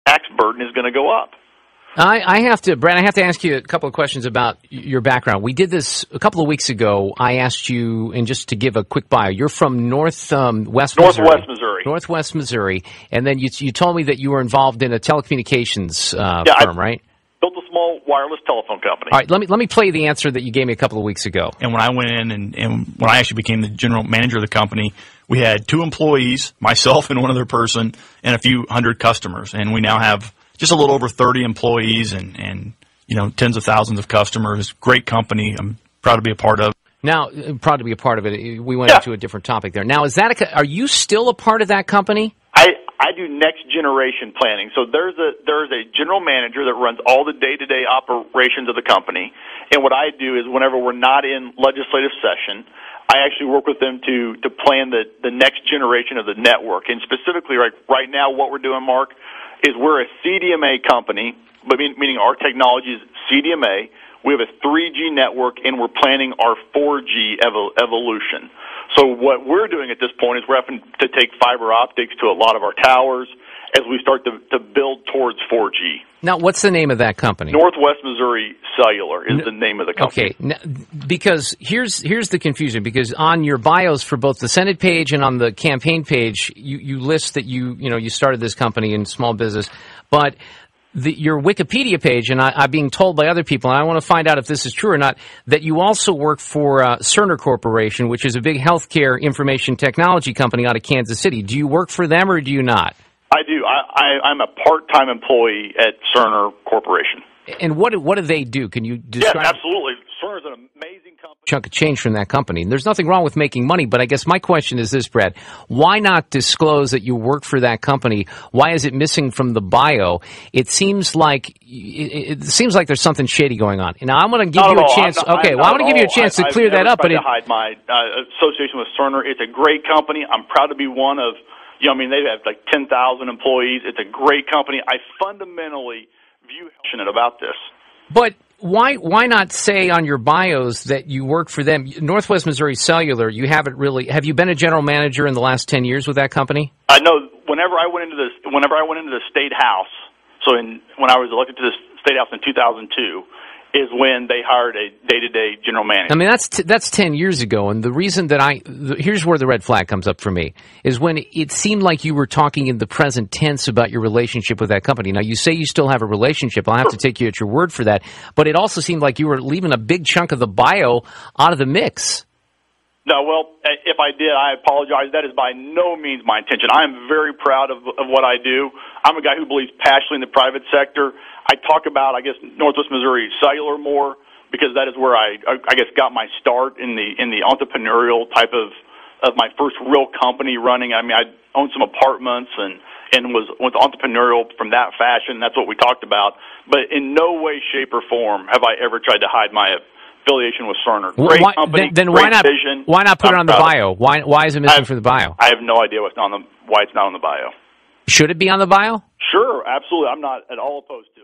tax burden is going to go up. I have to, Brad, I have to ask you a couple of questions about your background. We did this a couple of weeks ago. I asked you, and just to give a quick bio, you're from Northwest Missouri, and then you told me that you were involved in a telecommunications firm, right? Built a small wireless telephone company. All right, let me play the answer that you gave me a couple of weeks ago. And when I went in and when I actually became the general manager of the company, we had 2 employees, myself and one other person, and a few hundred customers, and we now have just a little over 30 employees and tens of thousands of customers. Great company. I'm proud to be a part of. Now, proud to be a part of it. We went into a different topic there. Now, are you still a part of that company? I do next generation planning. So there's a general manager that runs all the day-to-day operations of the company. And what I do is whenever we're not in legislative session, I actually work with them to plan the next generation of the network. And specifically right now what we're doing, Mark, is we're a CDMA company, but meaning our technology is CDMA. We have a 3G network, and we're planning our 4G evolution. So what we're doing at this point is we're having to take fiber optics to a lot of our towers as we start to build towards 4G. Now, what's the name of that company? Northwest Missouri Cellular is the name of the company. Okay, now, because here's the confusion, because on your bios for both the Senate page and on the campaign page, you list that you started this company in small business, but your Wikipedia page, and I'm being told by other people, and I want to find out if this is true or not, that you also work for Cerner Corporation, which is a big healthcare information technology company out of Kansas City. Do you work for them or do you not? I do. I'm a part-time employee at Cerner Corporation. And what do they do? Can you describe? Yes, absolutely. Cerner's an amazing company. Chunk of change from that company. And there's nothing wrong with making money, but I guess my question is this, Brad. Why not disclose that you work for that company? Why is it missing from the bio? It seems like there's something shady going on. And I'm going to give you a chance. I'm going to give you a chance to clear that up. But hide my association with Cerner. It's a great company. I'm proud to be one of. They have like 10,000 employees. It's a great company. I fundamentally view passionate about this. But why not say on your bios that you work for them? Northwest Missouri Cellular, have you been a general manager in the last 10 years with that company? I know whenever I went into the state house, when I was elected to the state house in 2002, is when they hired a day-to-day general manager. I mean, that's 10 years ago, and the reason that here's where the red flag comes up for me, is when it seemed like you were talking in the present tense about your relationship with that company. Now, you say you still have a relationship. I'll have to take you at your word for that, but it also seemed like you were leaving a big chunk of the bio out of the mix. No, well, if I did, I apologize. That is by no means my intention. I am very proud of what I do. I'm a guy who believes passionately in the private sector. I talk about, Northwest Missouri Cellular more because that is where I got my start in the entrepreneurial type of my first real company running. I mean, I owned some apartments and was entrepreneurial from that fashion. That's what we talked about. But in no way, shape, or form have I ever tried to hide my affiliation with Cerner. Great company, then great vision. Why not put it on the bio? Why is it missing from the bio? I have no idea why it's not on the bio. Should it be on the bio? Sure, absolutely. I'm not at all opposed to it.